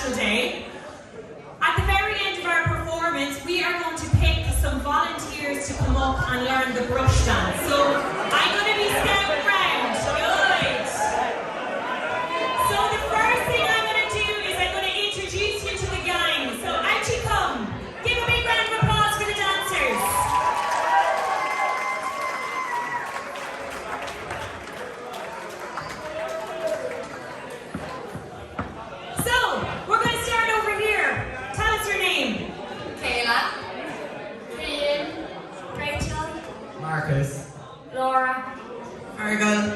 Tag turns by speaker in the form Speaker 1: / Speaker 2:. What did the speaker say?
Speaker 1: International Day. At the very end of our performance, we are going to pick some volunteers to come up and learn the brush dance. So I'm going to be standing around. Good. So the first thing I'm going to do is I'm going to introduce you to the gang. So out you come. Give a big round of applause for the dancers. So, we're going to start over here. Tell us your name.
Speaker 2: Kayla, Ian, Rachel,
Speaker 3: Marcus.
Speaker 2: Laura,
Speaker 1: Argyle.